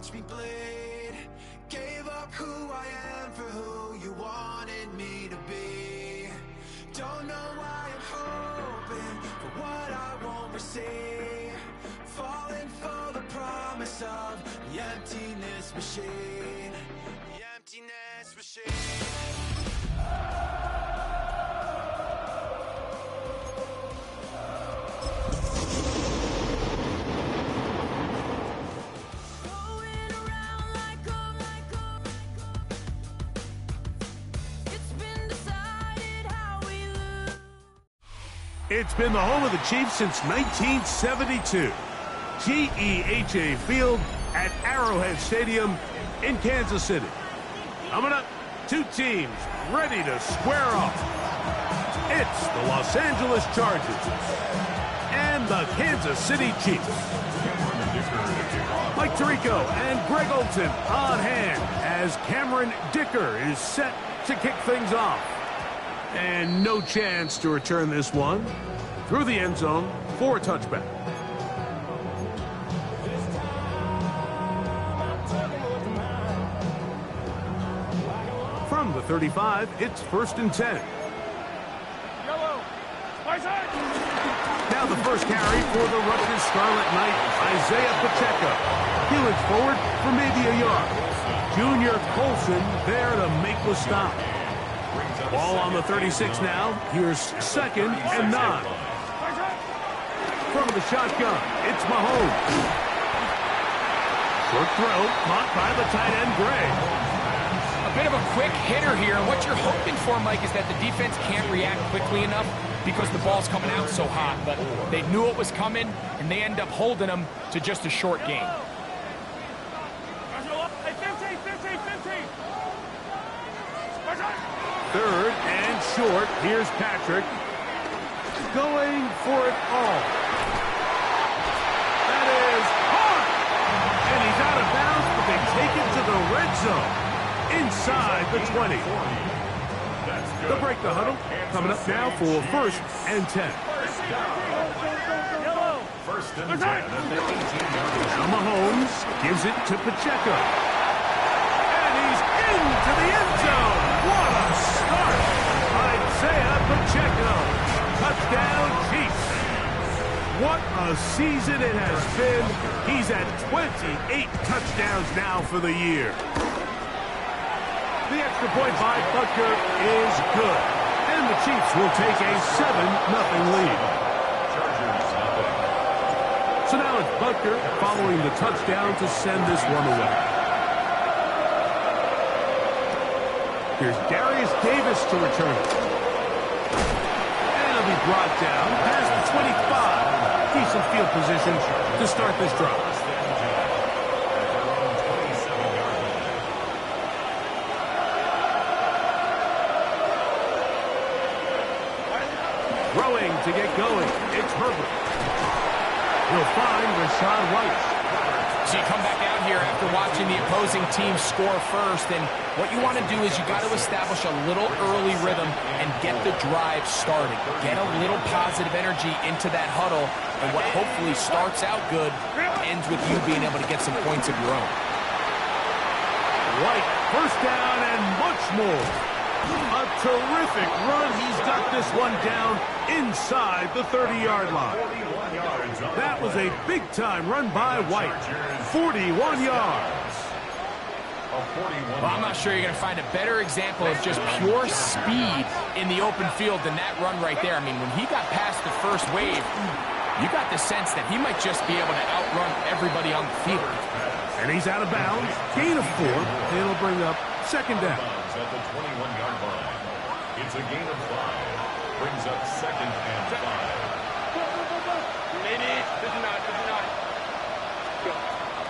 watch me bleed. Gave up who I am for who you wanted me to be. Don't know why I'm hoping for what I won't receive. Falling for the promise of the emptiness machine. The emptiness machine. It's been the home of the Chiefs since 1972. GEHA Field at Arrowhead Stadium in Kansas City. Coming up, two teams ready to square off. It's the Los Angeles Chargers and the Kansas City Chiefs. Mike Tirico and Greg Olson on hand as Cameron Dicker is set to kick things off. And no chance to return this one through the end zone for a touchback. From the 35, it's 1st and 10. Now the first carry for the Rutgers Scarlet Knight, Isaiah Pacheco. He looks forward for maybe a yard. Junior Colson there to make the stop. Ball on the 36 now. Here's 2nd and 9. From the shotgun, it's Mahomes. Short throw, caught by the tight end, Gray. A bit of a quick hitter here. What you're hoping for, Mike, is that the defense can't react quickly enough because the ball's coming out so hot. But they knew it was coming, and they end up holding them to just a short gain. Third and short. Here's Patrick. Going for it all. That is hard. And he's out of bounds, but they take it to the red zone. Inside the 20. They'll break the huddle. Coming up now for 1st and 10. First and 10 at the 18-yard line. Now Mahomes gives it to Pacheco. And he's into the end zone. What a start. Isaiah Pacheco. Touchdown Chiefs. What a season it has been. He's at 28 touchdowns now for the year. The extra point by Butker is good. And the Chiefs will take a 7-0 lead. So now it's Butker following the touchdown to send this one away. Here's Darius Davis to return it. And it'll be brought down past the 25. Decent field position to start this drive. Throwing to get going. It's Herbert. He'll find Rashad White. So you come back out here after watching the opposing team score first, and what you want to do is you got to establish a little early rhythm and get the drive started. Get a little positive energy into that huddle, and what hopefully starts out good ends with you being able to get some points of your own. White, first down and much more. A terrific run. He's got this one down inside the 30-yard line. That was a big-time run by White. 41 yards. Well, I'm not sure you're going to find a better example of just pure speed in the open field than that run right there. I mean, when he got past the first wave, you got the sense that he might just be able to outrun everybody on the field. And he's out of bounds. Gain of 4. It'll bring up 2nd down. At the 21-yard line. It's a gain of 5. Brings up 2nd and 5.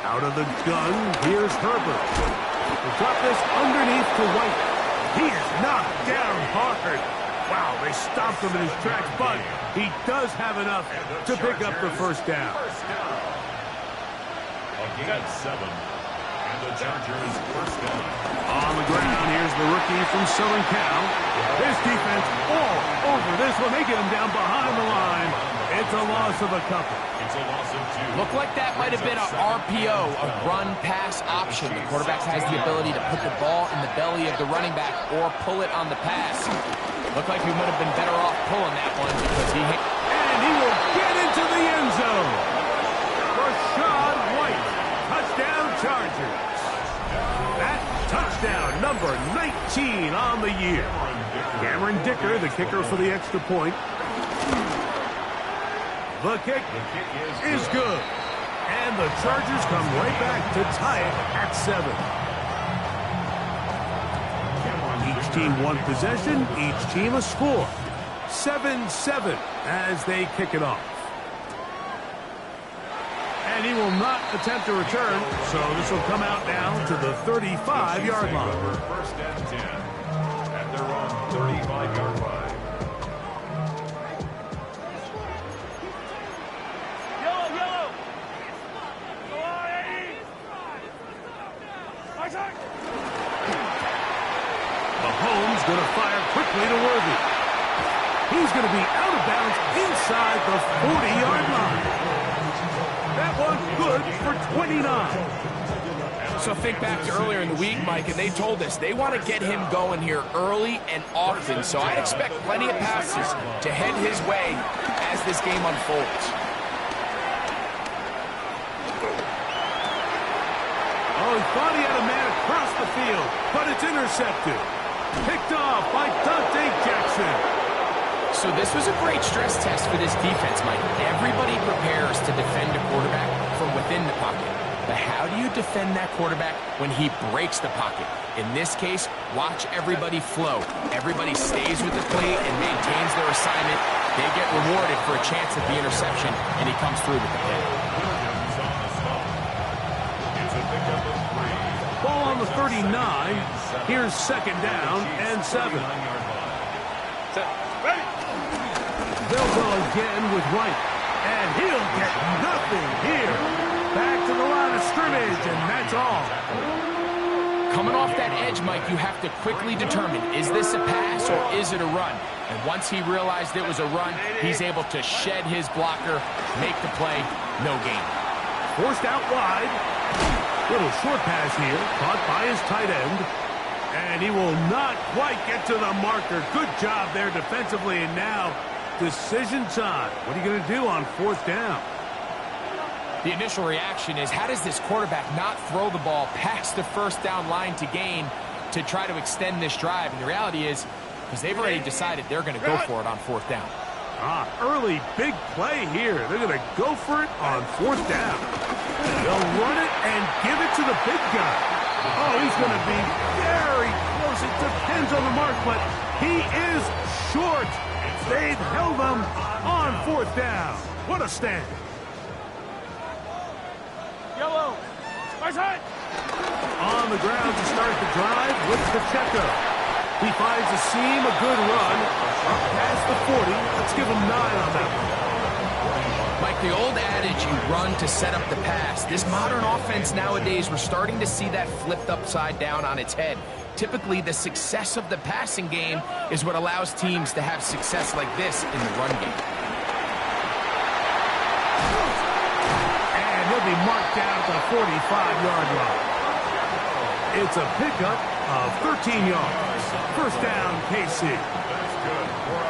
Out of the gun, here's Herbert. We'll drop this underneath to White. He is knocked down hard. Wow, they stopped him in his tracks, but he does have enough to pick up the first down. A gain of 7. And the Chargers first down. On the ground, here's the rookie from Southern Cal. His defense all over this one. They get him down behind the line. It's a loss of a couple. It's a loss of 2. Looked like that might have been a RPO, a run-pass option. The quarterback has the ability to put the ball in the belly of the running back or pull it on the pass. Looked like he might have been better off pulling that one because he hit. And he will get into the end zone. Rashad White, touchdown Chargers. That touchdown, number 19 on the year. Cameron Dicker, the kicker for the extra point. The kick is good. And the Chargers come right back to tie it at 7. Each team one possession, each team a score. 7-7 as they kick it off. And he will not attempt to return, so this will come out now to the 35-yard line. First and 10 at their own 35-yard line. Mahomes going to fire quickly to Worthy. He's going to be out of bounds inside the 40-yard line. That one good for 29. So think back to earlier in the week, Mike, and they told us they want to get him going here early and often. So I'd expect plenty of passes to head his way as this game unfolds. Oh, he thought he had a man across the field, but it's intercepted. Picked off by Dante Jackson. So this was a great stress test for this defense, Mike. Everybody prepares to defend a quarterback from within the pocket. But how do you defend that quarterback when he breaks the pocket? In this case, watch everybody flow. Everybody stays with the play and maintains their assignment. They get rewarded for a chance at the interception, and he comes through with the play. Ball on the 39. Here's second down and 7. They'll go again with White. And he'll get nothing here. Back to the line of scrimmage, and that's all. Coming off that edge, Mike, you have to quickly determine, is this a pass or is it a run? And once he realized it was a run, he's able to shed his blocker, make the play, no gain. Forced out wide. Little short pass here, caught by his tight end. And he will not quite get to the marker. Good job there defensively, and now decision time. What are you going to do on fourth down? The initial reaction is, how does this quarterback not throw the ball past the first down line to gain to try to extend this drive? And the reality is, because they've already decided they're going to go for it on fourth down. Early big play here. They're going to go for it on fourth down. They'll run it and give it to the big guy. Oh, he's going to be very close. It depends on the mark, but he is short. They've held him on fourth down. What a stand. Yellow. On the ground to start the drive with Pacheco. He finds a seam, a good run. Up past the 40. Let's give him 9 on that one. Mike, the old adage, you run to set up the pass. This modern offense nowadays, we're starting to see that flipped upside down on its head. Typically, the success of the passing game is what allows teams to have success like this in the run game. And he'll be marked down at the 45-yard line. It's a pickup of 13 yards. First down, KC.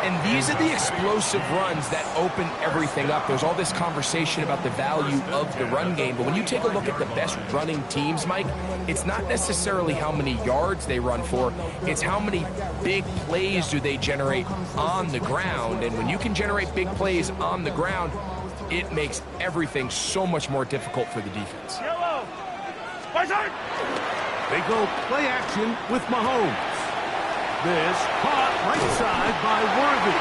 And these are the explosive runs that open everything up. There's all this conversation about the value of the run game, but when you take a look at the best running teams, Mike, it's not necessarily how many yards they run for, it's how many big plays do they generate on the ground. And when you can generate big plays on the ground, it makes everything so much more difficult for the defense. Yellow. They go play action with Mahomes. This caught right side by Worthy.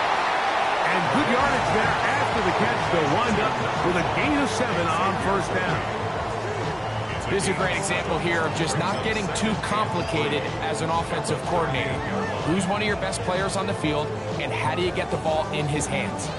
And good yardage there after the catch. They'll wind up with a gain of 7 on first down. This is a great example here of just not getting too complicated as an offensive coordinator. Who's one of your best players on the field, and how do you get the ball in his hands?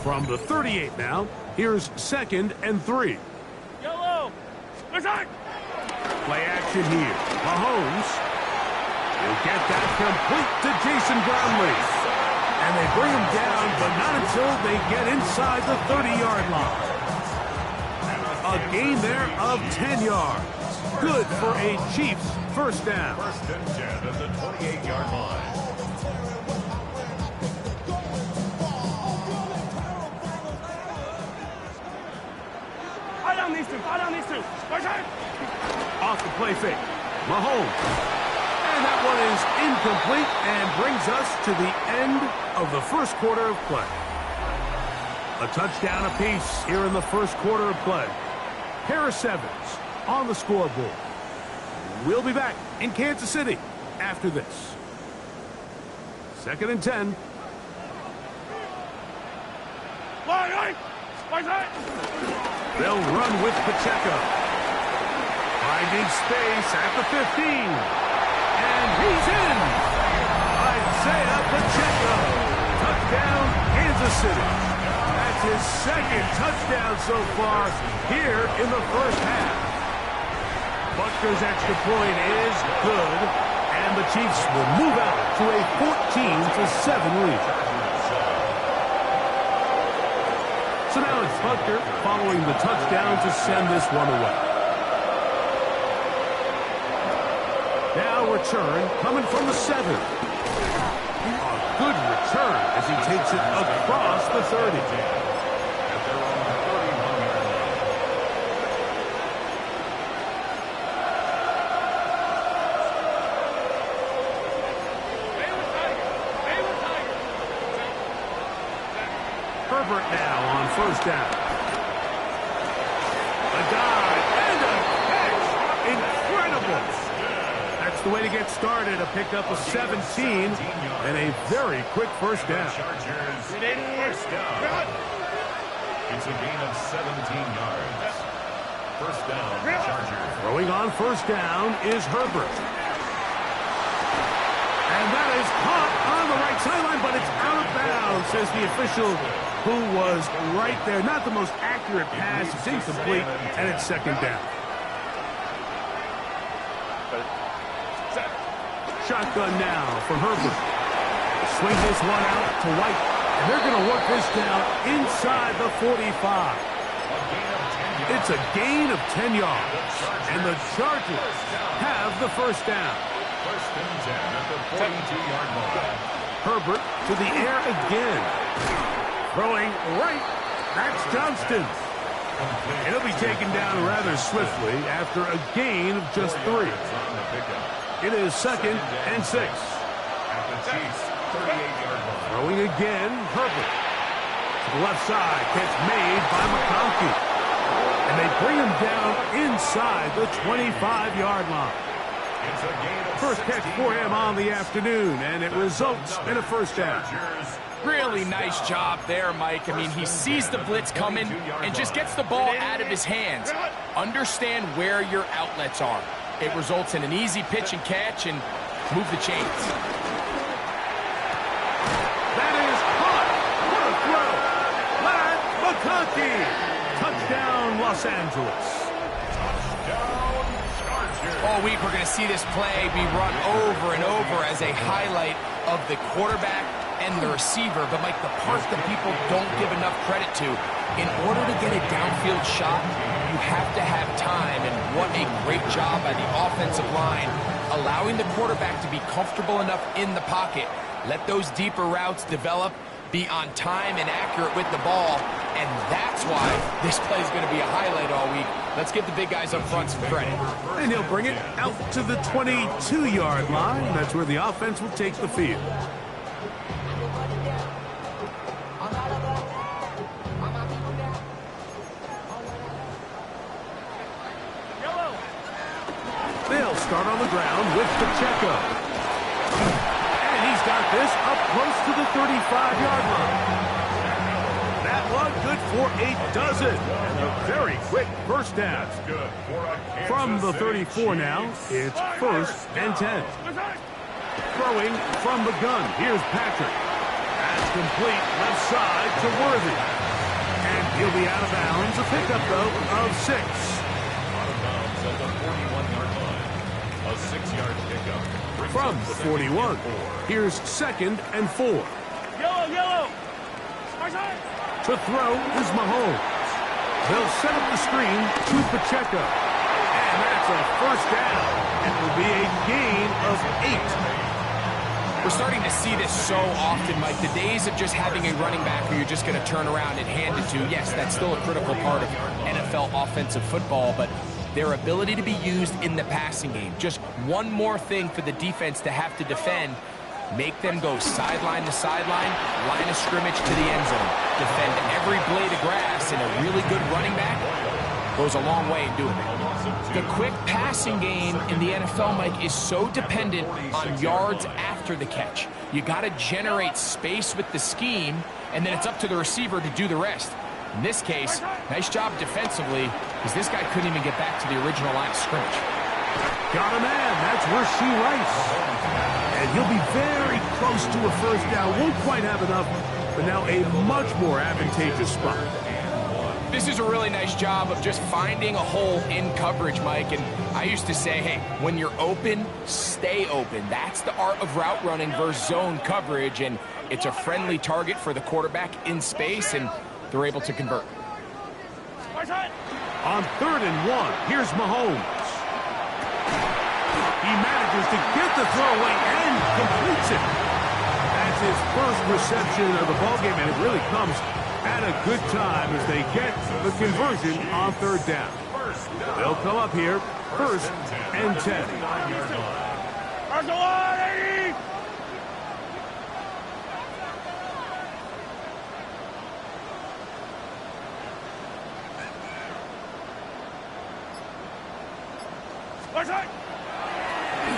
From the 38 now, here's 2nd and 3. Yellow. Play action here. Mahomes. He'll get that complete to Jason Brownlee. And they bring him down, but not until they get inside the 30-yard line. A gain there of 10 yards. Good for a Chiefs first down. 1st and 10 at the 28-yard line. Off the play fake. Mahomes. And that one is incomplete and brings us to the end of the first quarter of play. A touchdown apiece here in the first quarter of play. Pair of 7s on the scoreboard. We'll be back in Kansas City after this. 2nd and 10. They'll run with Pacheco. Finding space at the 15. And he's in. Isaiah Pacheco. Touchdown, Kansas City. That's his 2nd touchdown so far here in the first half. Butker's extra point is good, and the Chiefs will move out to a 14-7 lead. So now it's Butker following the touchdown to send this one away. Now return coming from the 7. A good return as he takes it across the 30. Herbert now on first down. A dive and a catch. Incredible. That's the way to get started. A pickup of 17 and a very quick first down. First down. It's a gain of 17 yards. First down, Chargers. Throwing on first down is Herbert. And that is caught on the right sideline, but it's out of bounds, says the official who was right there. Not the most accurate pass. It's incomplete, and it's 2nd down. Shotgun now from Herbert. Swing this one out to White, and they're going to work this down inside the 45. It's a gain of 10 yards, and the Chargers have the first down. 1st and 10 at the 42-yard line. Herbert to the air again. Throwing right. That's Johnston. And he'll be taken down rather swiftly after a gain of just 3. It is 2nd and 6. At the Chiefs' 38-yard line. Throwing again, Herbert. To the left side, catch made by McConkey. And they bring him down inside the 25-yard line. It's a gain of First catch for him on the afternoon, and it results in a first down. Really nice job there, Mike. I mean, he sees the blitz coming and just gets the ball out of his hands. Understand where your outlets are. It results in an easy pitch and catch and move the chains. That is caught. What a throw. Larry McConkey. Touchdown, Los Angeles. All week, we're going to see this play be run over and over as a highlight of the quarterback and the receiver. But, Mike, the part that people don't give enough credit to, in order to get a downfield shot, you have to have time. And what a great job by the offensive line, allowing the quarterback to be comfortable enough in the pocket. Let those deeper routes develop, be on time and accurate with the ball. And that's why this play is going to be a highlight all week. Let's give the big guys up front some credit. And he'll bring it out to the 22-yard line. That's where the offense will take the field. They'll start on the ground with Pacheco. And he's got this up close to the 35-yard line. That one good for a dozen. And a very quick first down. From the 34 now, it's 1st and 10. Throwing from the gun. Here's Patrick. That's complete left side to Worthy. And he'll be out of bounds. A pickup, though, of 6. Out of bounds at the 41-yard line. A 6-yard pickup. From the 41, here's 2nd and 4. Yellow! To throw is Mahomes. They'll set up the screen to Pacheco. And that's a first down. And it will be a gain of 8. We're starting to see this so often, Mike. The days of just having a running back who you're just going to turn around and hand it to, yes, that's still a critical part of NFL offensive football, but their ability to be used in the passing game. Just one more thing for the defense to have to defend. Make them go sideline to sideline, line of scrimmage to the end zone. Defend every blade of grass, and a really good running back goes a long way in doing it. The quick passing game in the NFL, Mike, is so dependent on yards after the catch. You got to generate space with the scheme, and then it's up to the receiver to do the rest. In this case, nice job defensively, because this guy couldn't even get back to the original line of scrimmage. Got a man. That's Rasheed Rice. And he'll be very close to a first down. Won't quite have enough, but now a much more advantageous spot. This is a really nice job of just finding a hole in coverage, Mike. And I used to say, hey, when you're open, stay open. That's the art of route running versus zone coverage. And it's a friendly target for the quarterback in space, and they're able to convert. On 3rd and 1, here's Mahomes. He manages to get the throwaway and completes it. That's his first reception of the ballgame, and it really comes at a good time as they get the conversion on 3rd down. They'll come up here, 1st and 10.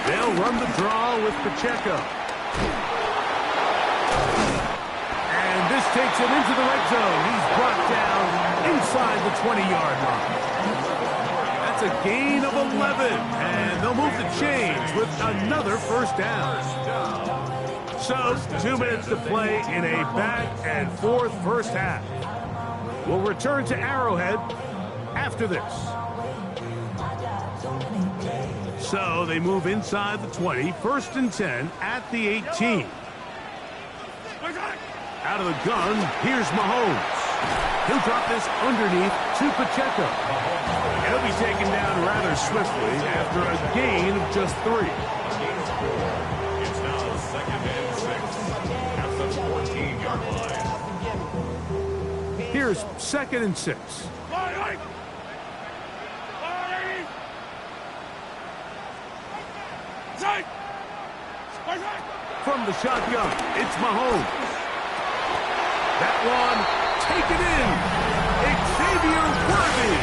They'll run the draw with Pacheco. And this takes him into the red zone. He's brought down inside the 20-yard line. That's a gain of 11. And they'll move the chains with another first down. So, 2 minutes to play in a back-and-forth first half. We'll return to Arrowhead after this. So they move inside the 20, 1st and 10 at the 18. Out of the gun, here's Mahomes. He'll drop this underneath to Pacheco. He'll be taken down rather swiftly after a gain of just 3. It's now 2nd and 6 at the 14-yard line. Here's 2nd and 6. From the shotgun, it's Mahomes. That one, taken in. Xavier Worthy.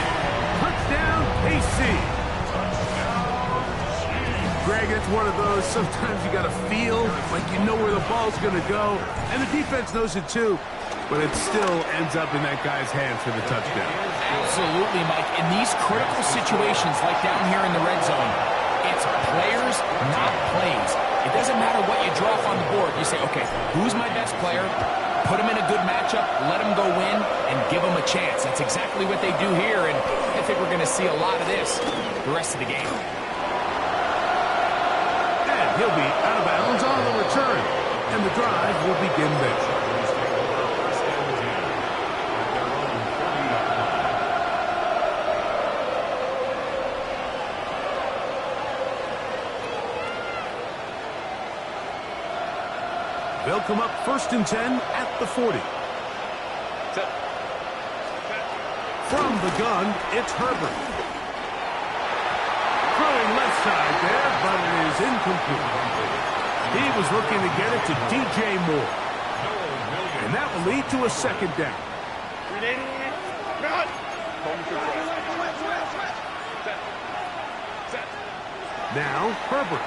Touchdown, KC. Greg, it's one of those, sometimes you got to feel like you know where the ball's going to go. And the defense knows it too. But it still ends up in that guy's hands for the touchdown. Absolutely, Mike. In these critical situations, like down here in the red zone, it's players, not plays. It doesn't matter what you draw up on the board. You say, okay, who's my best player? Put him in a good matchup, let him go win, and give him a chance. That's exactly what they do here, and I think we're going to see a lot of this the rest of the game. And he'll be out of bounds on the return, and the drive will begin there. They'll come up 1st and 10 at the 40. From the gun, it's Herbert. Throwing left side there, but it is incomplete. He was looking to get it to DJ Moore. And that will lead to a 2nd down. Now, Herbert.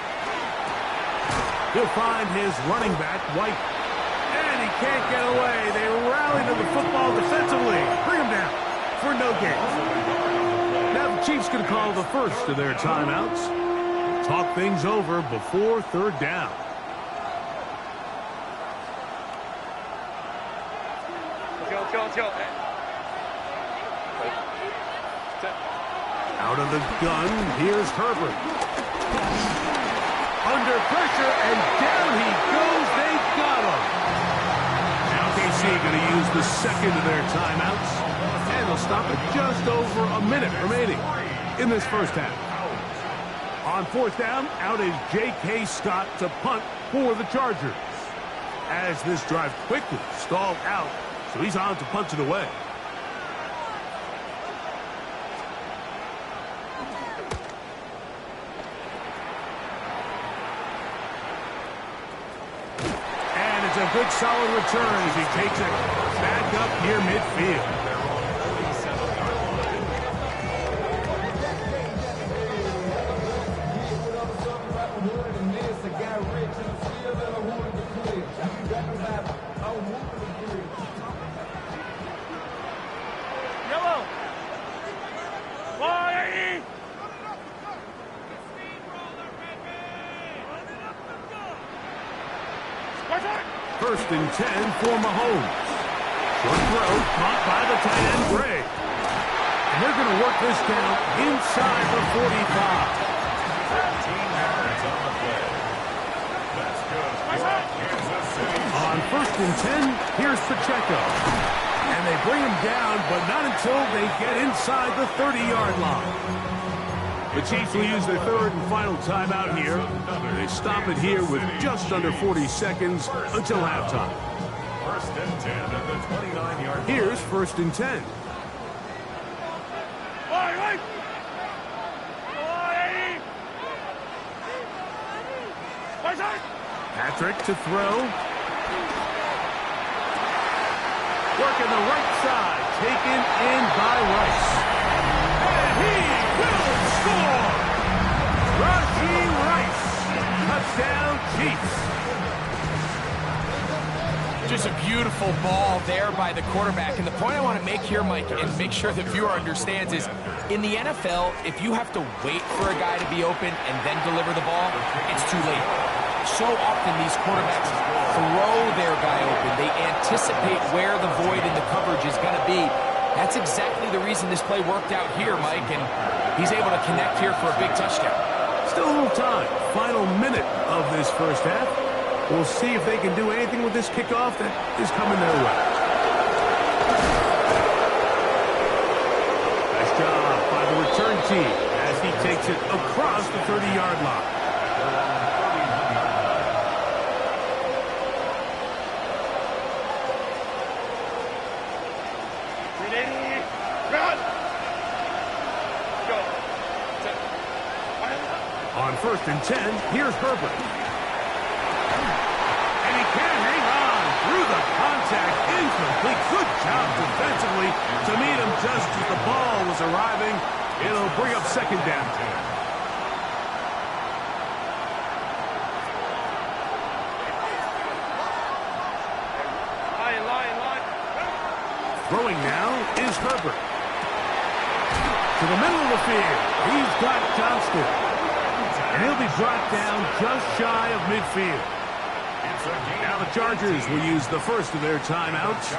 He'll find his running back, White. And he can't get away. They rally to the football defensively. Bring him down for no gain. Now the Chiefs going to call the first of their timeouts. Talk things over before 3rd down. Out of the gun, here's Herbert. Under pressure, and down he goes. They got him. Now KC going to use the second of their timeouts, and they'll stop at just over a minute remaining in this first half. On fourth down, out is J.K. Scott to punt for the Chargers. As this drive quickly stalled out, so he's on to punt it away. And it's a good solid return as he takes it back up near midfield. First and 10 for Mahomes. Short throw caught by the tight end, Gray. And they're going to work this down inside the 45. 13 yards on the play. That's good. Kansas City. On first and 10, here's Pacheco. And they bring him down, but not until they get inside the 30-yard line. The Chiefs will use their third and final timeout here. They stop it here with just under 40 seconds until halftime. First and 10 at the 29-yard line. Here's first and 10. Patrick to throw. Working the right side, taken in by Rice. And he will score! Rashee Rice, touchdown Chiefs. Just a beautiful ball there by the quarterback. And the point I want to make here, Mike, and make sure the viewer understands is, in the NFL, if you have to wait for a guy to be open and then deliver the ball, it's too late. So often these quarterbacks throw their guy open. They anticipate where the void in the coverage is going to be. That's exactly the reason this play worked out here, Mike, and he's able to connect here for a big touchdown. Still a little time. Final minute of this first half. We'll see if they can do anything with this kickoff that is coming their way. Nice job by the return team as he takes it across the 30-yard line. On first and 10, here's Herbert. And he can't hang on through the contact. Incomplete. Good job defensively to meet him just as the ball was arriving. It'll bring up second down. Throwing now is Herbert. To the middle of the field. He's got Johnston. And he'll be brought down just shy of midfield. Now the Chargers will use the first of their timeouts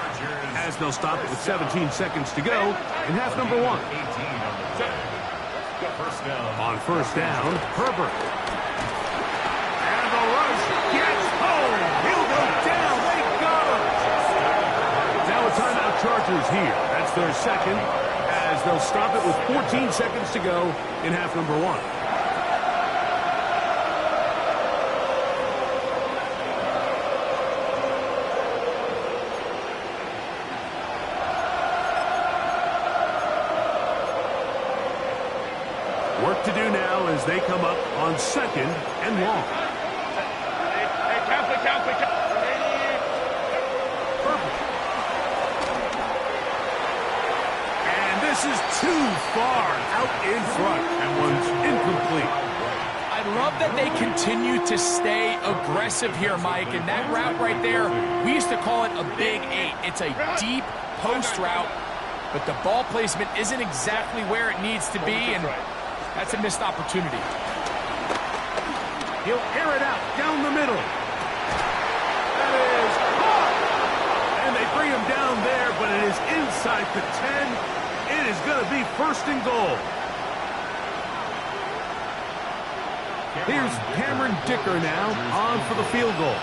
as they'll stop it with 17 seconds to go in half number one. On first down, Herbert. And the rush gets home. He'll go down. They got him. Now a timeout Chargers here. That's their second as they'll stop it with 14 seconds to go in half number one. Work to do now as they come up on second and long. Perfect. And this is too far out in front. That one's incomplete. I love that they continue to stay aggressive here, Mike, and that route right there, we used to call it a big 8. It's a deep post route, but the ball placement isn't exactly where it needs to be, and that's a missed opportunity. He'll air it out down the middle. That is caught. And they bring him down there, but it is inside the 10. It is going to be first and goal. Here's Cameron Dicker now on for the field goal.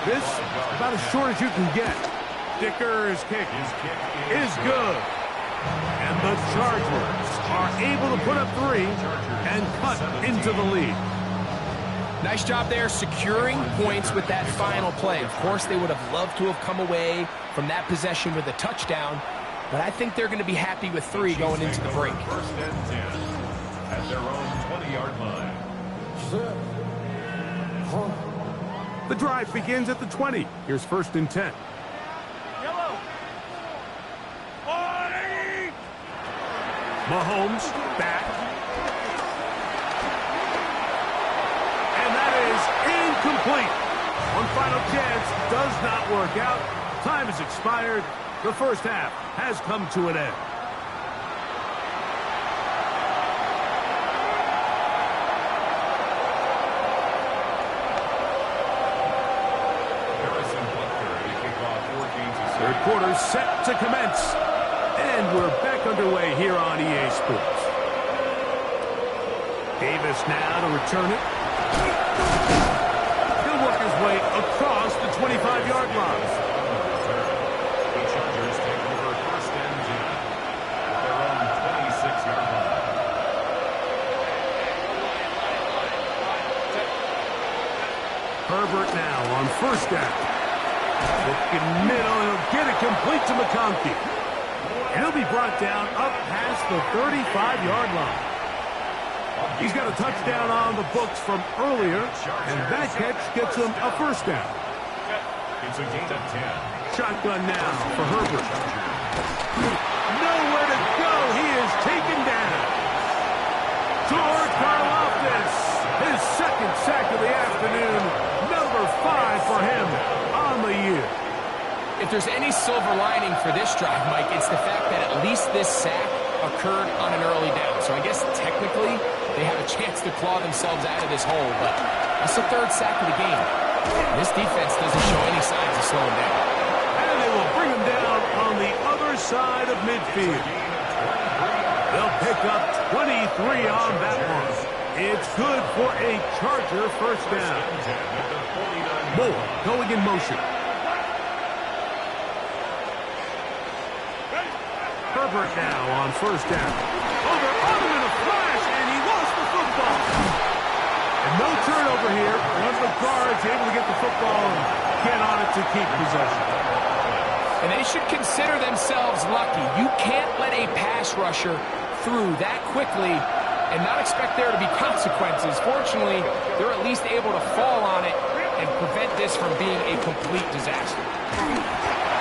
This about as short as you can get. Dicker's kick is good. And the Chargers are able to put up 3 and cut into the lead. Nice job there securing points with that final play. Of course, they would have loved to have come away from that possession with a touchdown, but I think they're going to be happy with 3 going into the break. First and 10 at their own 20-yard line. The drive begins at the 20. Here's first and 10. Mahomes back. And that is incomplete. One final chance does not work out. Time has expired. The first half has come to an end. Third quarter set to commence. And we're back underway here on EA Sports. Davis now to return it. He'll work his way across the 25-yard line. The Chargers take over first and 10 at their own 26-yard line. Herbert now on first down. Looking middle, he'll get it complete to McConkey. And he'll be brought down up past the 35-yard line. He's got a touchdown on the books from earlier, and that catch gets him a first down. It's a gain of 10. Shotgun now for Herbert. Nowhere to go. He is taken down. George Karlaftis, his second sack of the afternoon. Number 5 for him on the year. If there's any silver lining for this drive, Mike, it's the fact that at least this sack occurred on an early down. So I guess technically they have a chance to claw themselves out of this hole, but that's the 3rd sack of the game. This defense doesn't show any signs of slowing down. And they will bring him down on the other side of midfield. They'll pick up 23 on that one. It's good for a Charger first down. Moore going in motion. Herbert now on first down. Over him in a flash, and he lost the football. And no turnover here. One of the guards able to get the football and get on it to keep possession. And they should consider themselves lucky. You can't let a pass rusher through that quickly and not expect there to be consequences. Fortunately, they're at least able to fall on it and prevent this from being a complete disaster.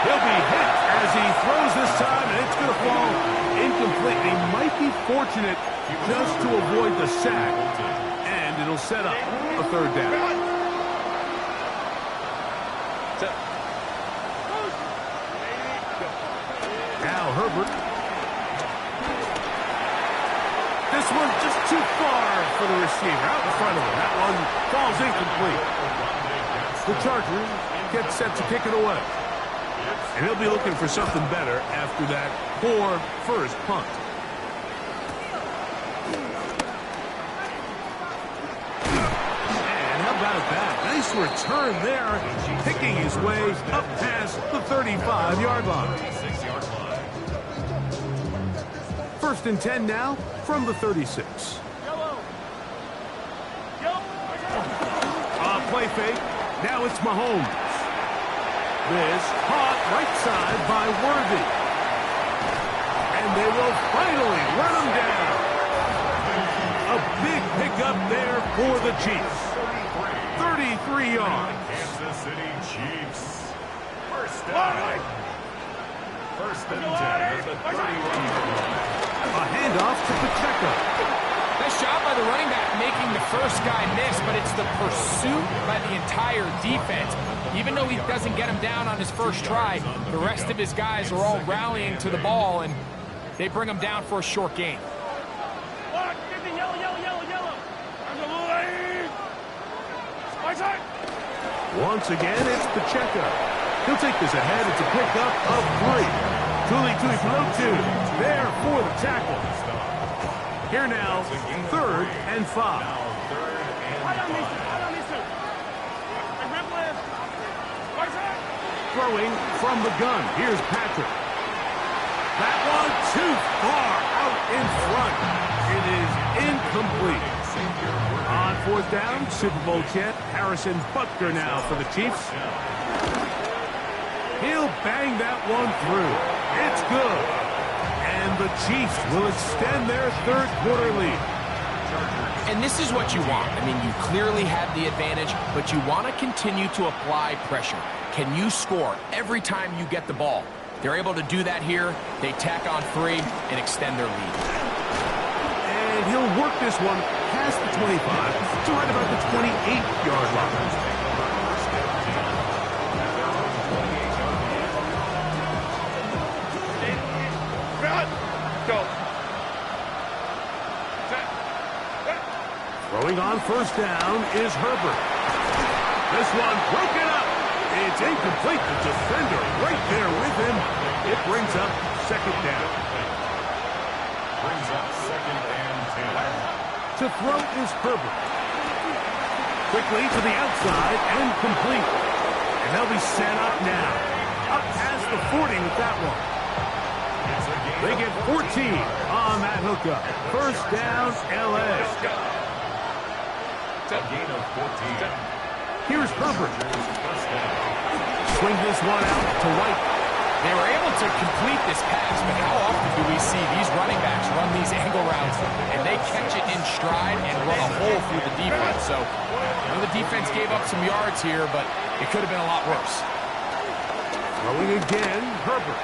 He'll be hit as he throws this time, and it's going to fall incomplete. They might be fortunate just to avoid the sack, and it'll set up a third down. Now Herbert. This one just too far for the receiver. Out in front of him. That one falls incomplete. The Chargers get set to kick it away. And he'll be looking for something better after that poor first punt. And how about that? Nice return there, picking his way up past the 35-yard line. First and 10 now from the 36. Play fake. Now it's Mahomes. This caught right side by Worthy. And they will finally run him down. A big pickup there for the Chiefs. 33 yards. Kansas City Chiefs. First down. First and 10 at the 31-yard line. A handoff to Pacheco. Nice job by the running back making the first guy miss, but it's the pursuit by the entire defense. Even though he doesn't get him down on his first try, the rest of his guys are all rallying to the ball, and they bring him down for a short gain. Once again, it's Pacheco. He'll take this ahead. It's a pickup of 3. Tuli below 2. There for the tackle. Here now, 3rd and 5. Throwing from the gun. Here's Patrick. That one too far out in front. It is incomplete. On 4th down, Super Bowl champ Harrison Butker now for the Chiefs. He'll bang that one through. It's good. And the Chiefs will extend their 3rd quarter lead. And this is what you want. I mean, you clearly have the advantage, but you want to continue to apply pressure. Can you score every time you get the ball? They're able to do that here. They tack on 3 and extend their lead. And he'll work this one past the 25 to right about the 28-yard line. Throwing on 1st down is Herbert. This one broken up. It's incomplete. The defender right there with him. It brings up 2nd down. Brings up 2nd and 10. To throw is Herbert. Quickly to the outside and complete. And they'll be set up now. Up past the 40 with that one. They get 14 on that hookup. 1st down, L.A. A gain of 14. Here's Herbert. Swing this one out to White. They were able to complete this pass, but how often do we see these running backs run these angle routes and they catch it in stride and run a hole through the defense? So, the defense gave up some yards here, but it could have been a lot worse. Throwing again, Herbert.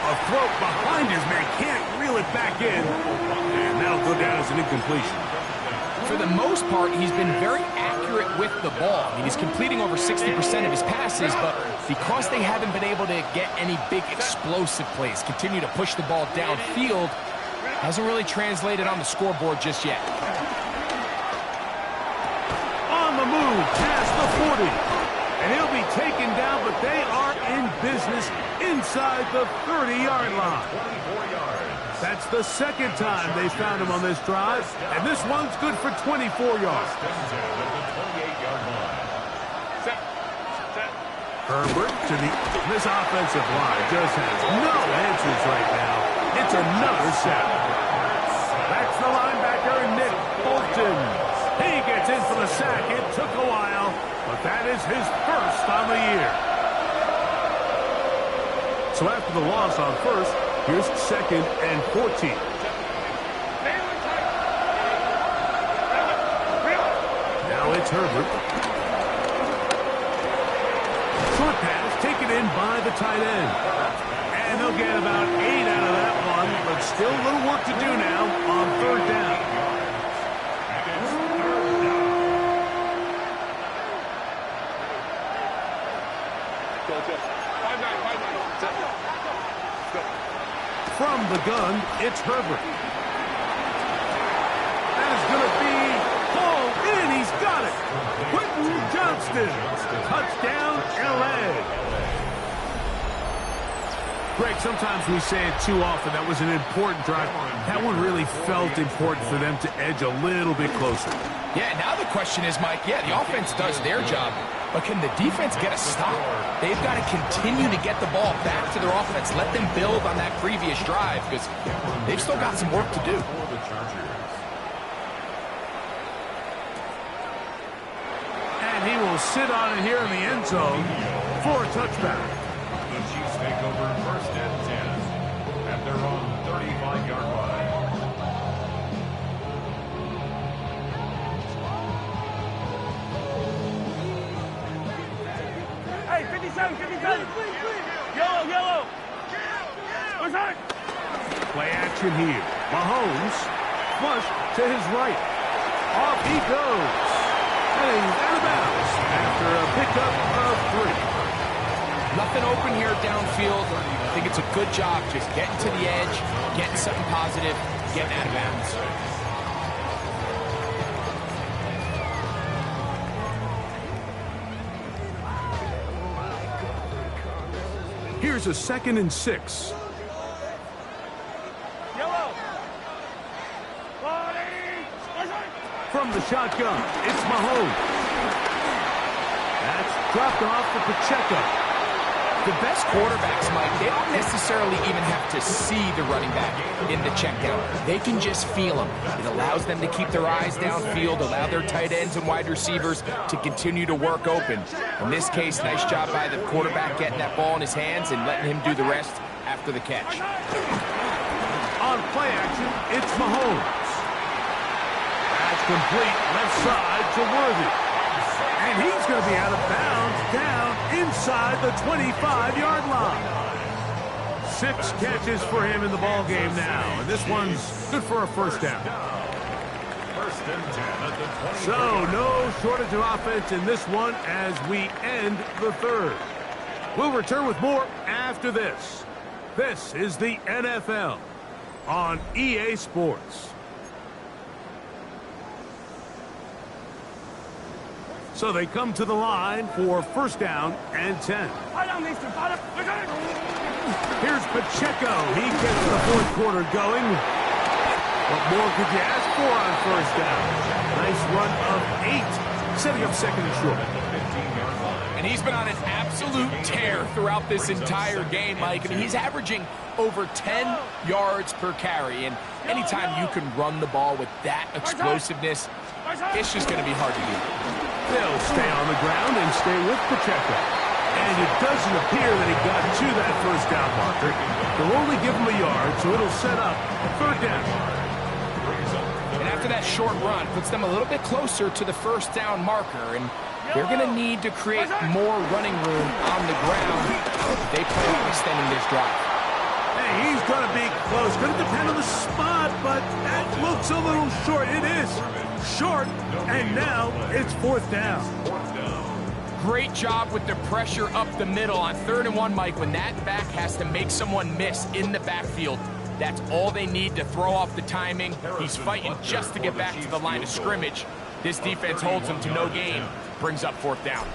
A throw behind his man, can't reel it back in. And that'll go down as an incompletion. For the most part, he's been very accurate with the ball. I mean, he's completing over 60% of his passes, but because they haven't been able to get any big explosive plays, continue to push the ball downfield, hasn't really translated on the scoreboard just yet. On the move, past the 40. And he'll be taken down, but they are in business inside the 30-yard line. 24 yards. That's the 2nd time they found him on this drive, and this one's good for 24 yards. Herbert to this offensive line just has no answers right now. It's another sack. That's the linebacker, Nick Bolton. He gets in for the sack. It took a while, but that is his 1st on the year. So after the loss on 1st, here's 2nd and 14. Now it's Herbert. Short pass taken in by the tight end. And they'll get about 8 out of that one, but still a little work to do now on 3rd down. From the gun, it's Herbert. That is going to be hauled in. He's got it. Quentin Johnston. Touchdown, L.A. Greg, sometimes we say it too often. That was an important drive. That one really felt important for them to edge a little bit closer. Yeah, now the question is, Mike, the offense does their job, but can the defense get a stop? They've got to continue to get the ball back to their offense. Let them build on that previous drive because they've still got some work to do. And he will sit on it here in the end zone for a touchback. The Chiefs take over 1st and 10 at their own 35-yard line. Hey, 57, 57. Yellow. Where's that? Play action here. Mahomes, flush to his right. Off he goes. Heading out of bounds after a pickup of 3. Nothing open here downfield. I think it's a good job just getting to the edge, getting something positive, getting out of bounds. Here's a 2nd and 6. Yellow. From the shotgun, it's Mahomes. That's dropped off for Pacheco. The best quarterbacks, Mike, they don't necessarily even have to see the running back in the check down. They can just feel him. It allows them to keep their eyes downfield, allow their tight ends and wide receivers to continue to work open. In this case, nice job by the quarterback getting that ball in his hands and letting him do the rest after the catch. On play action, it's Mahomes. That's complete left side to Worthy. And he's going to be out of bounds down inside the 25-yard line. 6 catches for him in the ball game now. And this one's good for a first down. First and 10 at the 20. So no shortage of offense in this one as we end the third. We'll return with more after this. This is the NFL on EA Sports. So they come to the line for first down and 10. Here's Pacheco. He gets the fourth quarter going. What more could you ask for on first down? Nice run of 8, setting up 2nd and short. And he's been on an absolute tear throughout this entire game, Mike. I mean, he's averaging over 10 yards per carry. And anytime you can run the ball with that explosiveness, it's just going to be hard to beat. They'll stay on the ground and stay with Pacheco. And it doesn't appear that he got to that first down marker. They'll only give him a yard, so it'll set up 3rd down. And after that short run, puts them a little bit closer to the first down marker. And they're going to need to create more running room on the ground if they plan on extending this drive. Hey, he's going to be close. Going to depend on the spot, but that looks a little short. It is short, and now it's 4th down. Great job with the pressure up the middle on 3rd and 1, Mike. When that back has to make someone miss in the backfield, that's all they need to throw off the timing. He's fighting just to get back to the line of scrimmage. This defense holds him to no gain, brings up 4th down.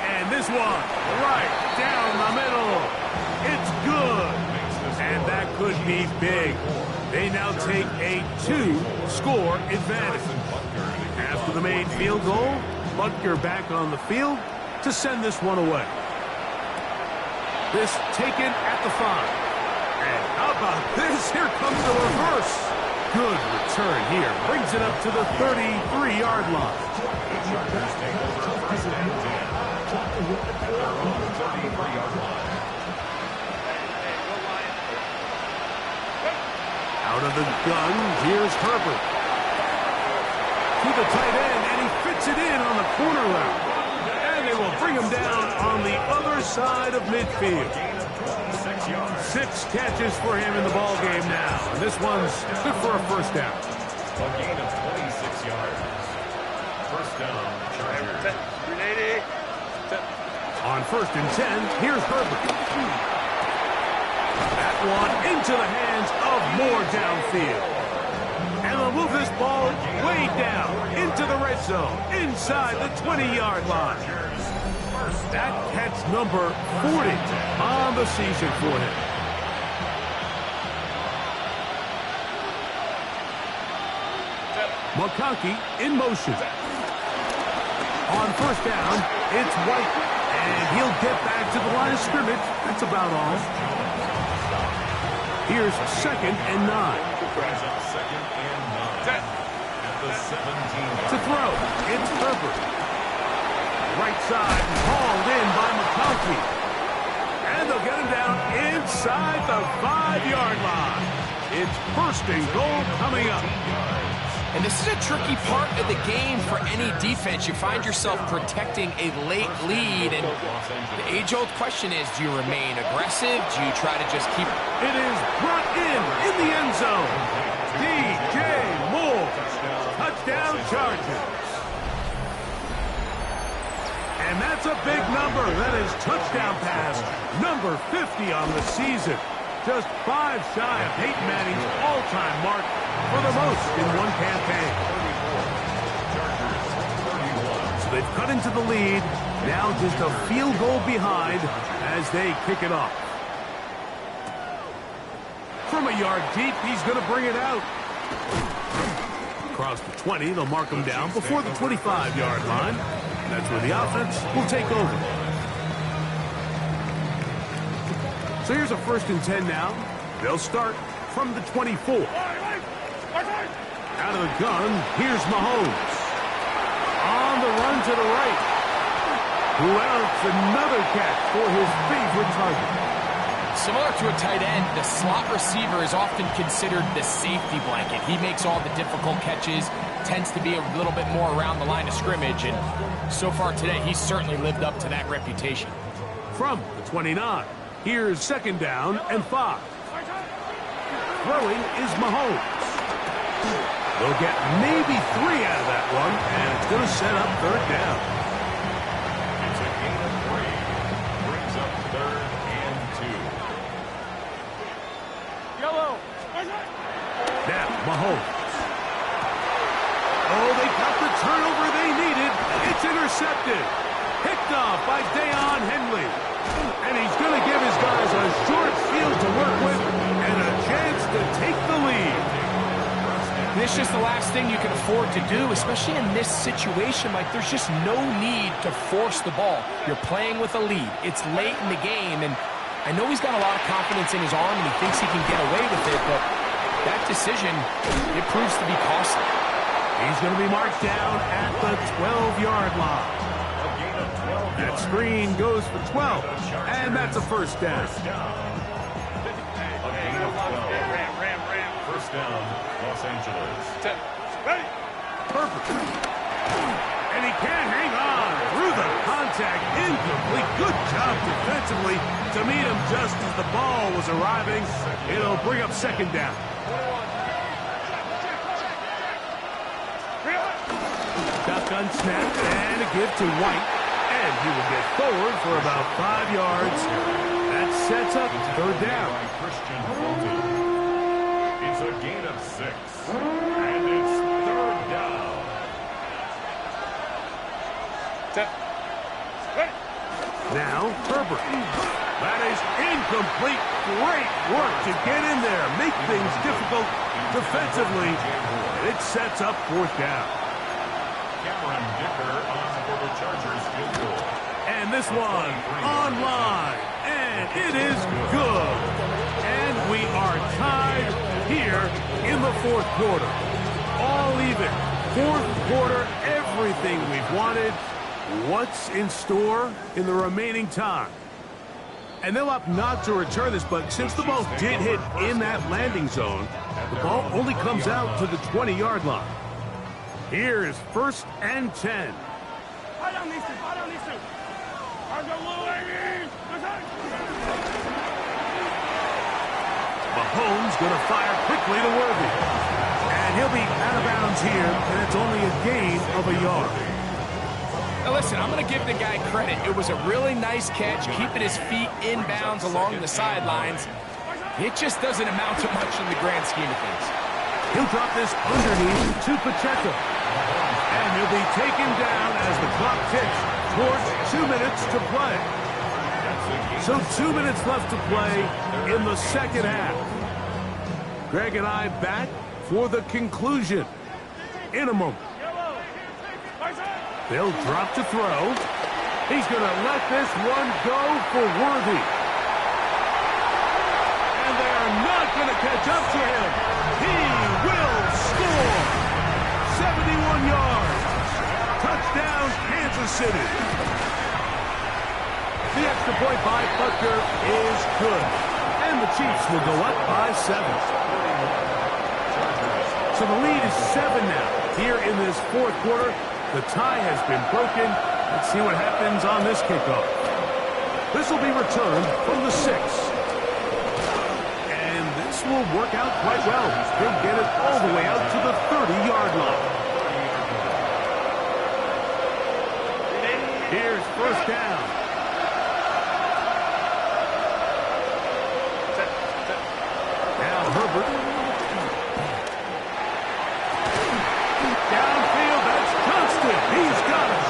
And this one, right down the middle. It's good. And that could be big. They now take a 2-score advantage. After the made field goal, Butker back on the field to send this one away. This taken at the 5. And how about this? Here comes the reverse. Good return here. Brings it up to the 33-yard line. Out of the gun, here's Herbert. To the tight end, and he fits it in on the corner route. And they will bring him down on the other side of midfield. 6 catches for him in the ball game now. And this one's good for a first down. A gain of 26 yards. First down, Chargers. On 1st and 10, here's Herbert. That one into the hands of Moore downfield. And they'll move this ball way down into the red zone, inside the 20-yard line. That catch number 40 on the season for him. McConkey in motion. On first down, it's White. And he'll get back to the line of scrimmage. That's about all. Here's 2nd and 9. Second and 9. At the 17. To throw, it's Herbert. Right side, hauled in by McConkey. And they'll get him down inside the 5-yard line. It's 1st and goal coming up. And this is a tricky part of the game for any defense. You find yourself protecting a late lead, and the age-old question is, do you remain aggressive? Do you try to just keep... It is brought in the end zone. DJ Moore. Touchdown Chargers. And that's a big number. That is touchdown pass number 50 on the season. Just 5 shy of Peyton Manning's all-time mark for the most in one campaign. So they've cut into the lead. Now just a field goal behind as they kick it off. From a yard deep, he's going to bring it out. Across the 20, they'll mark him down before the 25-yard line. That's where the offense will take over. So here's a 1st and 10 now. They'll start from the 24. Out of the gun, here's Mahomes. On the run to the right. Who else? Another catch for his favorite target. Similar to a tight end, the slot receiver is often considered the safety blanket. He makes all the difficult catches, tends to be a little bit more around the line of scrimmage, and so far today, he's certainly lived up to that reputation. From the 29, here's 2nd down and 5. Throwing is Mahomes. They'll get maybe 3 out of that one, and it's going to set up 3rd down. It's a gain of 3. Brings up 3rd and 2. Yellow. Now, Mahomes. Oh, they got the turnover they needed. It's intercepted. Picked off by Deion Henley. And he's going to give his guys a short field to work with and a chance to take the lead. This is just the last thing you can afford to do, especially in this situation. Like, there's just no need to force the ball. You're playing with a lead. It's late in the game, and I know he's got a lot of confidence in his arm, and he thinks he can get away with it, but that decision, it proves to be costly. He's going to be marked down at the 12-yard line. That screen goes for 12, and that's a 1st down. A gain of 12. 1st down, Los Angeles. Perfect. And he can't hang on through the contact. Incomplete. Good job defensively to meet him just as the ball was arriving. It'll bring up 2nd down. Shotgun snap and a give to White. And he will get forward for about 5 yards. That sets up 3rd down. Christian Fulton. It's a gain of 6. And it's 3rd down. Now, Herbert. That is incomplete. Great work to get in there. Make things difficult defensively. And it sets up 4th down. Cameron Dicker on for the Chargers field goal. And this one online. And it is good. And we are tied here in the 4th quarter. All even. 4th quarter, everything we've wanted. What's in store in the remaining time? And they'll opt not to return this, but since the ball did hit in that landing zone, the ball only comes out to the 20-yard line. Here is 1st and 10. Mahomes going to fire quickly to Worthy. And he'll be out of bounds here, and it's only a gain of a yard. Now listen, I'm going to give the guy credit. It was a really nice catch, keeping his feet in bounds along the sidelines. It just doesn't amount to much in the grand scheme of things. He'll drop this underneath to Pacheco. And he'll be taken down as the clock ticks towards 2 minutes to play. So 2 minutes left to play in the 2nd half. Greg and I back for the conclusion in a moment. They'll drop to throw. He's going to let this one go for Worthy. And they are not going to catch up to him. He will score. 71 yards. Touchdown, Kansas City. The extra point by Butker is good. And the Chiefs will go up by 7. So the lead is 7 now. Here in this 4th quarter, the tie has been broken. Let's see what happens on this kickoff. This will be returned from the 6. And this will work out quite well. They'll get it all the way out to the 30-yard line. Here's 1st down. Now Herbert. Downfield, that's Johnston. He's got it.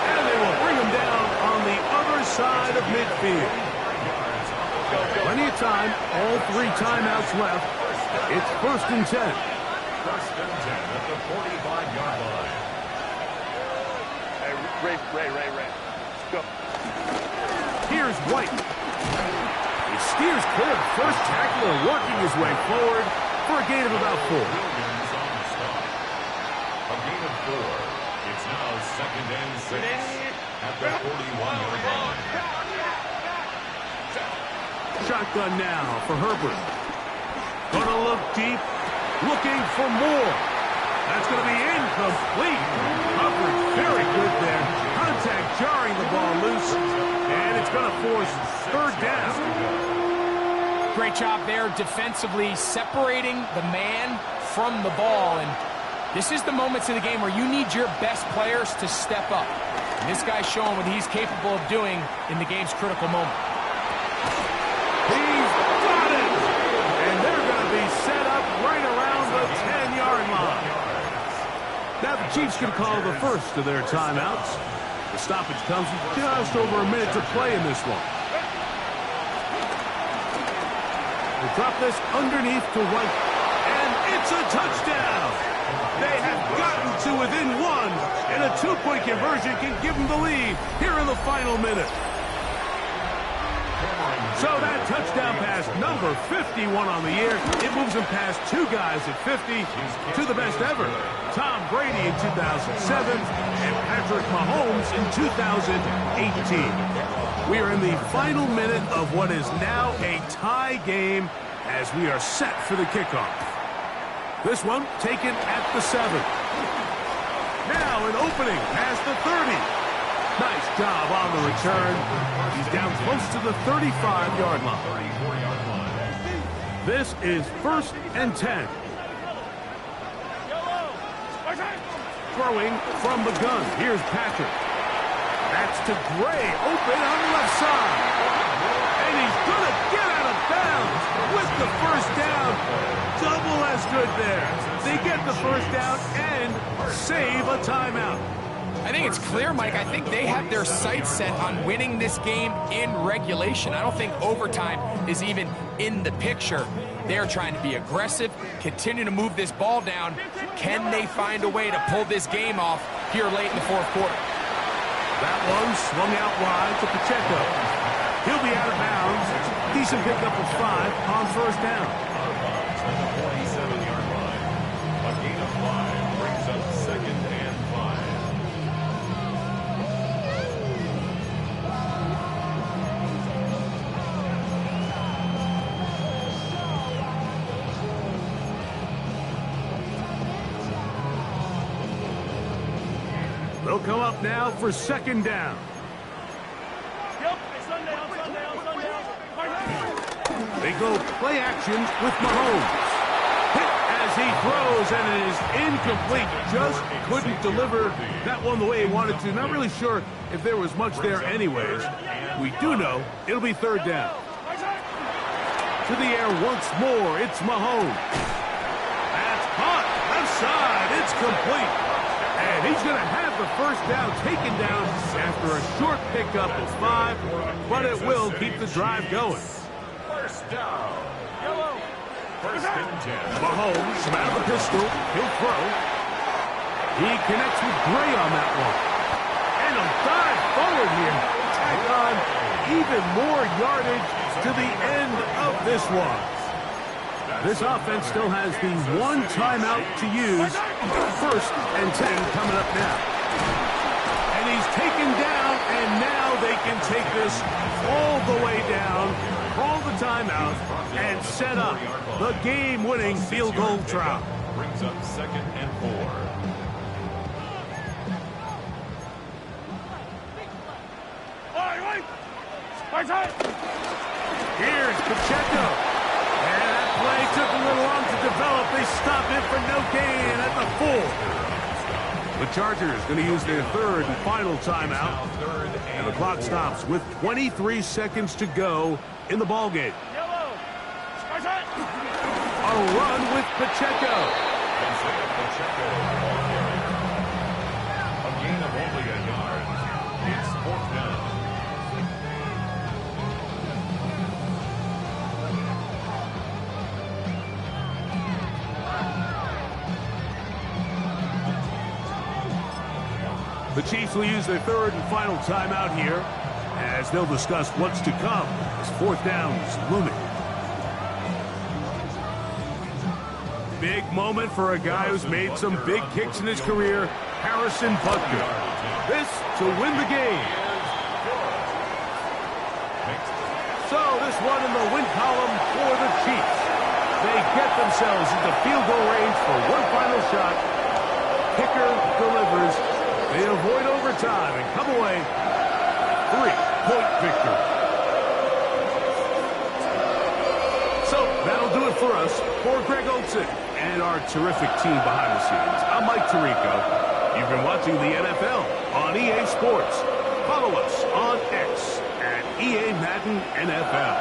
And they will bring him down on the other side of midfield. time. All 3 timeouts left. It's 1st and 10. 1st and 10 at the 45-yard line. Hey, Ray. Go. Here's White. He steers clear of the first tackler, working his way forward for a gain of about 4. Williams on the stop. A gain of 4. It's now 2nd and 6 at the 41-yard line. Shotgun now for Herbert. Gonna look deep, looking for more. That's gonna be incomplete. Coverage very good there. Contact jarring the ball loose, and it's gonna force 3rd down. Great job there defensively, separating the man from the ball. And this is the moments of the game where you need your best players to step up. And this guy's showing what he's capable of doing in the game's critical moment. He's got it! And they're going to be set up right around the 10-yard line. Now the Chiefs can call the first of their timeouts. The stoppage comes with just over a minute to play in this one. They drop this underneath to White, and it's a touchdown! They have gotten to within 1, and a 2-point conversion can give them the lead here in the final minute. So that touchdown pass, number 51 on the year, it moves him past 2 guys at 50 to the best ever. Tom Brady in 2007 and Patrick Mahomes in 2018. We are in the final minute of what is now a tie game as we are set for the kickoff. This one taken at the 7. Now an opening past the 30. Nice job on the return. He's down close to the 35-yard line. This is 1st and 10. Throwing from the gun. Here's Patrick. That's to Gray, open on the left side. And he's going to get out of bounds with the 1st down. Double as good there. They get the 1st down and save a timeout. I think it's clear, Mike. I think they have their sights set on winning this game in regulation. I don't think overtime is even in the picture. They're trying to be aggressive, continue to move this ball down. Can they find a way to pull this game off here late in the 4th quarter? That one swung out wide to Pacheco. He'll be out of bounds. Decent pickup of 5 on 1st down. 47-yard line. A gain of 5 brings up 2nd and 5. They'll come up now for 2nd down. They go play action with Mahomes. Hit as he throws, and it is incomplete. Just couldn't deliver that one the way he wanted to. Not really sure if there was much there anyways. We do know it'll be 3rd down. To the air once more, it's Mahomes. That's hot, left side, it's complete. And he's going to have the 1st down taken down after a short pickup of 5, but it will keep the drive going. 1st down. 1st and 10. Mahomes from out of the pistol. He'll throw. He connects with Gray on that one. And he'll dive forward here. Tack on even more yardage to the end of this one. This offense still has the 1 timeout to use. 1st and 10 coming up now. And he's taken down, and now they can take this all the way down, call the timeout, and set up the game-winning field goal try. Brings up 2nd and 4. Here's Pacheco. And that play took a little long to develop. They stop it for no gain at the 4. The Chargers going to use their 3rd and final timeout. And the clock stops with 23 seconds to go in the ballgame. A run with Pacheco. A gain of only a yard. It's 4th down. The Chiefs will use their third and final timeout here as they'll discuss what's to come as fourth down's looming. Big moment for a guy who's made some big kicks in his career, Harrison Butker. This to win the game. So this one in the win column for the Chiefs. They get themselves into field goal range for one final shot. Kicker delivers. They avoid overtime and come away 3-point victory. So that'll do it for us. For Greg Olson and our terrific team behind the scenes, I'm Mike Tirico. You've been watching the NFL on EA Sports. Follow us on X at EA Madden NFL.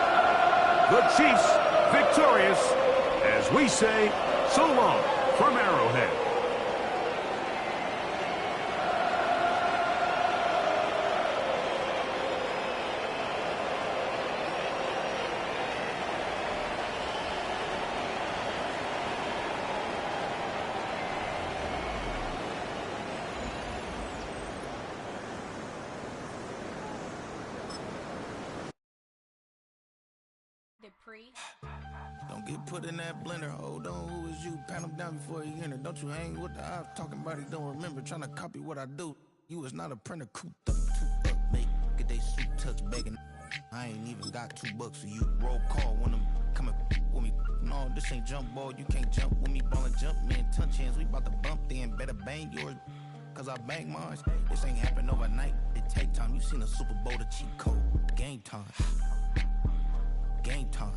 The Chiefs victorious as we say so long from Arrowhead. Don't get put in that blender. Hold on, who is you? Pat him down before he enter. Don't you hang with the ops talking about he don't remember. Trying to copy what I do. You is not a printer. Cooped up, toot up, make get they suit touch begging. I ain't even got $2, so you roll call when I'm coming with me. No, this ain't jump ball. You can't jump with me. Ball and jump, man. Touch hands. We about to bump then. Better bang yours, cause I bang mine. This ain't happen overnight. It take time. You seen a Super Bowl, the cheat code. Game time. Game time.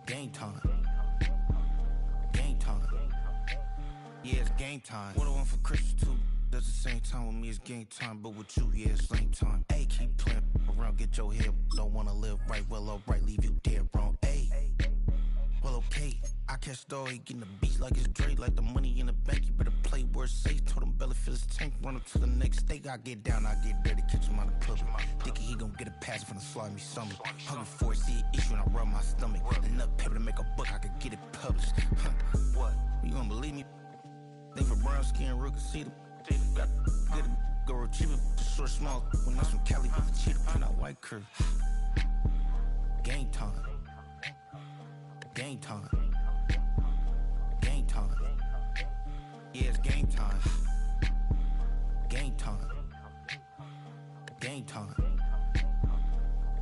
Game time. Game time. Yeah, it's game time. What I want for Christmas too. That's the same time with me, it's game time. But with you, yeah, it's same time. Hey, keep playing around, get your head. Don't wanna live right, well, alright, leave you dead wrong. Hey, well, okay. I catch the dog, he getting the beats like it's Dre. Like the money in the bank, you better play where it's safe. Told him belly fill his tank, run him to the next stake. I get down, I get dirty, catch him on the public. Thinking he gon' get a pass from the slide me something. Hungry for it, see it issue and I rub my stomach. Enough paper to make a book, I could get it published. What? You gonna believe me? Think for brown skin, real can see them. Got good, go retrieve it, short, small. When I'm from Cali, with the cheetah, print out white curve. Game time. Game time. Game time. Yeah, it's game time. Game time. Game time.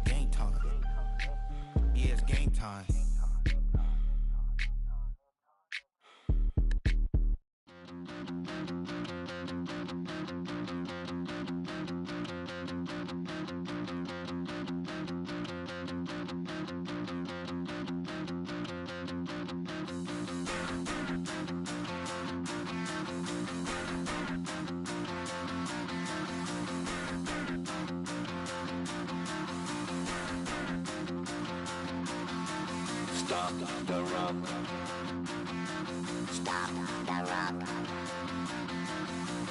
Game time. Yeah, it's game time. Stop the run. Stop the run.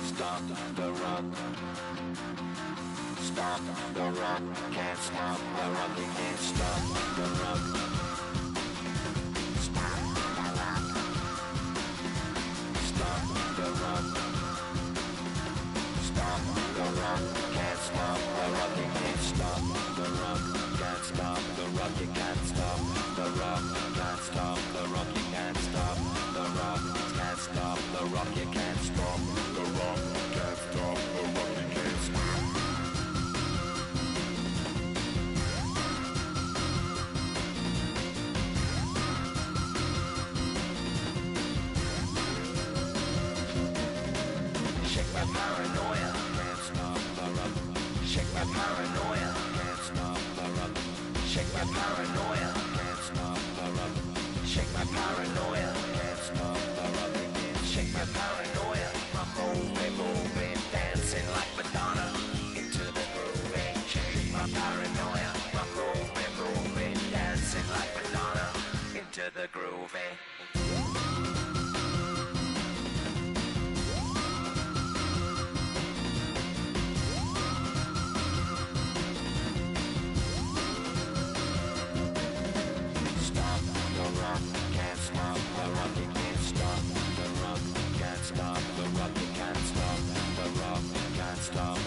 Stop the run. Stop the run. Can't stop the run. You can't stop the run. Stop the run. Stop the run. Stop the run. Can't stop the run. You can't stop the run. Can't stop the run. You can't stop the run. Can't stop the rock. You can't stop the rock. Can't stop the rock. You can't stop the rock. Can't stop the rock. You can't stop. Shake my paranoia. Can't stop the rock. Shake my paranoia. Can't stop the rock. Shake my paranoia. Can't stop the rock. Shake my paranoia. Can't stop the rock. Shake my paranoia. I'm moving, dancing like Madonna into the groove. Shake my paranoia. I'm moving, dancing like Madonna into the groove. Can't stop the rock, you can't stop the rock, can't stop the rock, you can't stop the rock. stop.